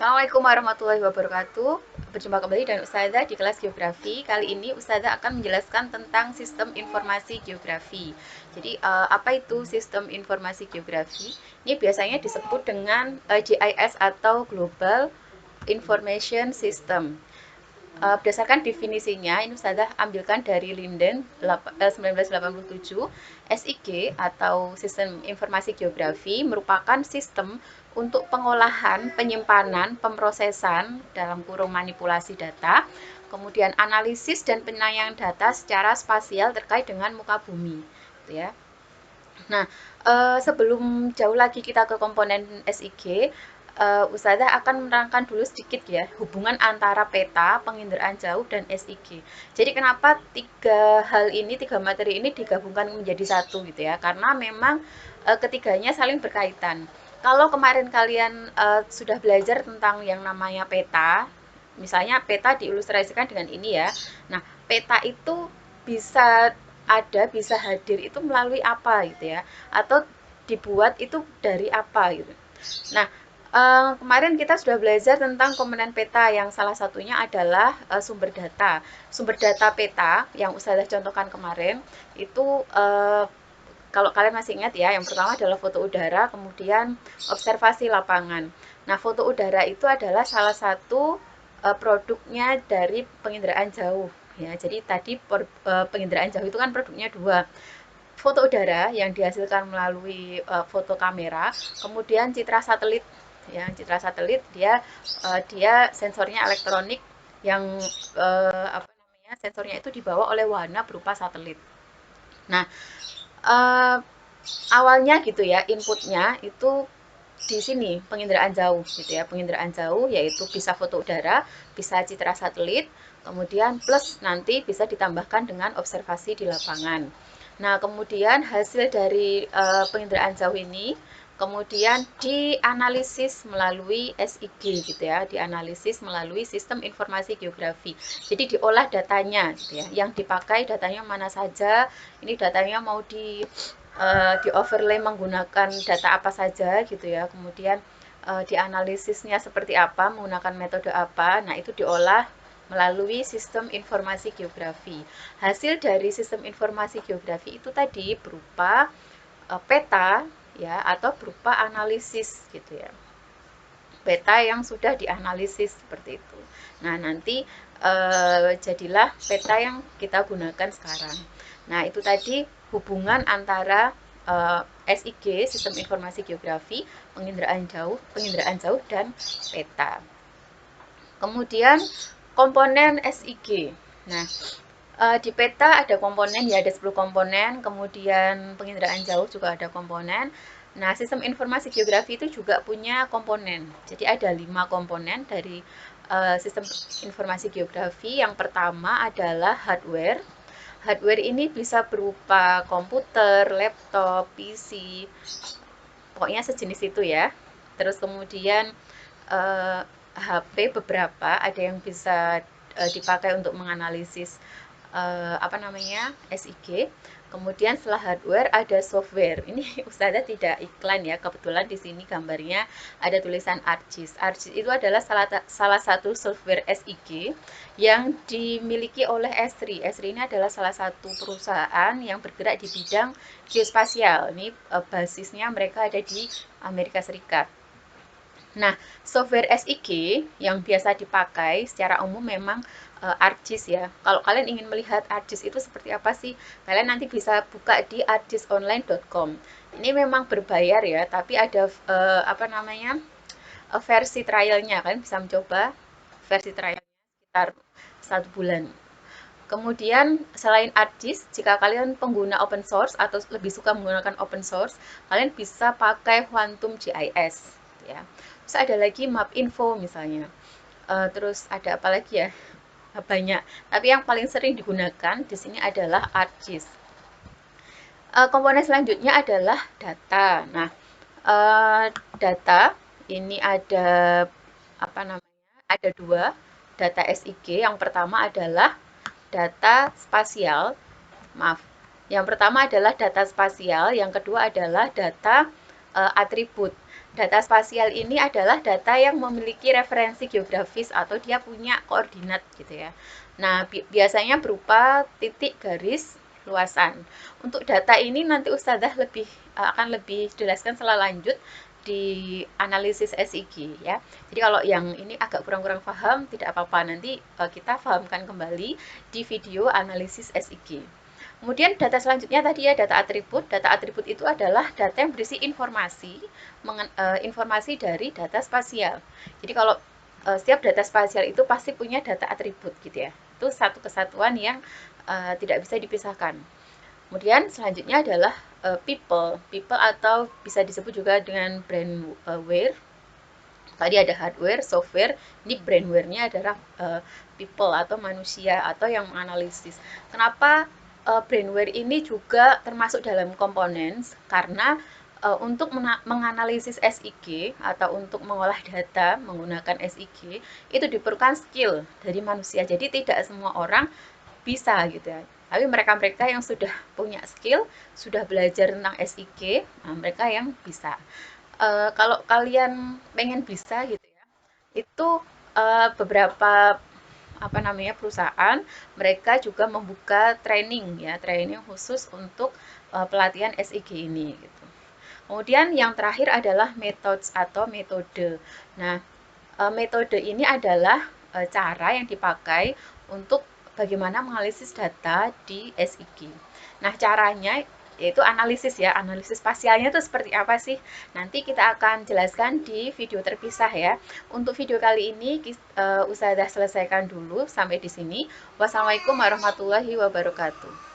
Assalamualaikum warahmatullahi wabarakatuh. Berjumpa kembali dengan Ustazah di kelas geografi. Kali ini Ustazah akan menjelaskan tentang sistem informasi geografi. Jadi apa itu sistem informasi geografi? Ini biasanya disebut dengan GIS atau Global Information System. Berdasarkan definisinya, ini Ustazah ambilkan dari Linden 1987, SIG atau Sistem Informasi Geografi merupakan sistem untuk pengolahan, penyimpanan, pemrosesan dalam kurung manipulasi data, kemudian analisis dan penyampaian data secara spasial terkait dengan muka bumi, gitu ya. Nah, sebelum jauh lagi kita ke komponen SIG, Ustazah akan menerangkan dulu sedikit ya hubungan antara peta, penginderaan jauh, dan SIG. Jadi kenapa tiga materi ini digabungkan menjadi satu gitu ya? Karena memang ketiganya saling berkaitan. Kalau kemarin kalian sudah belajar tentang yang namanya peta, misalnya peta diilustrasikan dengan ini ya. Nah, peta itu bisa bisa hadir itu melalui apa gitu ya, atau dibuat itu dari apa gitu. Nah, kemarin kita sudah belajar tentang komponen peta yang salah satunya adalah sumber data. Sumber data peta yang Ustazah contohkan kemarin itu kalau kalian masih ingat ya, yang pertama adalah foto udara, kemudian observasi lapangan. Nah, foto udara itu adalah salah satu produknya dari penginderaan jauh ya. Jadi tadi penginderaan jauh itu kan produknya dua, foto udara yang dihasilkan melalui foto kamera, kemudian citra satelit ya. Citra satelit dia sensornya elektronik yang sensornya itu dibawa oleh wahana berupa satelit. Nah, uh, awalnya gitu ya, inputnya itu di sini penginderaan jauh gitu ya. Penginderaan jauh yaitu bisa foto udara, bisa citra satelit, kemudian plus nanti bisa ditambahkan dengan observasi di lapangan. Nah, kemudian hasil dari penginderaan jauh ini kemudian dianalisis melalui SIG gitu ya, dianalisis melalui sistem informasi geografi. Jadi diolah datanya gitu ya. Yang dipakai datanya mana saja, ini datanya mau di overlay menggunakan data apa saja gitu ya, kemudian dianalisisnya seperti apa, menggunakan metode apa. Nah, itu diolah melalui sistem informasi geografi. Hasil dari sistem informasi geografi itu tadi berupa peta ya, atau berupa analisis gitu ya, peta yang sudah dianalisis seperti itu. Nah, nanti jadilah peta yang kita gunakan sekarang. Nah, itu tadi hubungan antara SIG, Sistem Informasi Geografi, penginderaan jauh dan peta. Kemudian komponen SIG. Nah, di peta ada komponen ya, ada 10 komponen, kemudian penginderaan jauh juga ada komponen. Nah, sistem informasi geografi itu juga punya komponen. Jadi ada 5 komponen dari sistem informasi geografi. Yang pertama adalah hardware. Hardware ini bisa berupa komputer, laptop, PC, pokoknya sejenis itu ya. Terus kemudian HP beberapa ada yang bisa dipakai untuk menganalisis SIG. Kemudian setelah hardware ada software. Ini Ustazah tidak iklan ya, kebetulan di sini gambarnya ada tulisan ArcGIS. ArcGIS itu adalah salah satu software SIG yang dimiliki oleh Esri. Esri ini adalah salah satu perusahaan yang bergerak di bidang geospasial. Ini basisnya mereka ada di Amerika Serikat. Nah, software SIG yang biasa dipakai secara umum memang ArcGIS ya. Kalau kalian ingin melihat ArcGIS itu seperti apa sih, kalian nanti bisa buka di arcgisonline.com. Ini memang berbayar ya, tapi ada versi trialnya. Kalian bisa mencoba versi trialnya sekitar 1 bulan. Kemudian selain ArcGIS, jika kalian pengguna open source atau lebih suka menggunakan open source, kalian bisa pakai Quantum GIS ya. Terus ada lagi Mapinfo misalnya. Terus ada apa lagi ya? Banyak. Tapi yang paling sering digunakan di sini adalah ArcGIS. Komponen selanjutnya adalah data. Nah, data ini ada Ada dua data SIG. Yang pertama adalah data spasial. Maaf. Yang pertama adalah data spasial, yang kedua adalah data atribut. data spasial ini adalah data yang memiliki referensi geografis atau dia punya koordinat gitu ya. Nah, biasanya berupa titik, garis, luasan. Untuk data ini nanti Ustazah akan lebih jelaskan secara lanjut di analisis SIG ya. Jadi kalau yang ini agak kurang-kurang paham tidak apa-apa, nanti kita pahamkan kembali di video analisis SIG. Kemudian data selanjutnya tadi ya data atribut. Data atribut itu adalah data yang berisi informasi dari data spasial. Jadi kalau setiap data spasial itu pasti punya data atribut gitu ya. Itu satu kesatuan yang tidak bisa dipisahkan. Kemudian selanjutnya adalah people atau bisa disebut juga dengan brainware. Tadi ada hardware, software, ini brainware-nya adalah people atau manusia atau yang menganalisis. Kenapa brainware ini juga termasuk dalam komponen? Karena untuk menganalisis SIG atau untuk mengolah data menggunakan SIG itu diperlukan skill dari manusia. Jadi tidak semua orang bisa gitu ya. Tapi mereka-mereka yang sudah punya skill, sudah belajar tentang SIG, nah mereka yang bisa. Kalau kalian pengen bisa gitu ya, itu beberapa perusahaan mereka juga membuka training ya, training khusus untuk pelatihan SIG ini gitu. Kemudian yang terakhir adalah methods atau metode. Nah, metode ini adalah cara yang dipakai untuk bagaimana menganalisis data di SIG. Nah, caranya yaitu analisis ya, analisis spasialnya itu seperti apa sih? Nanti kita akan jelaskan di video terpisah ya. Untuk video kali ini Ustazah selesaikan dulu sampai di sini. Wassalamualaikum warahmatullahi wabarakatuh.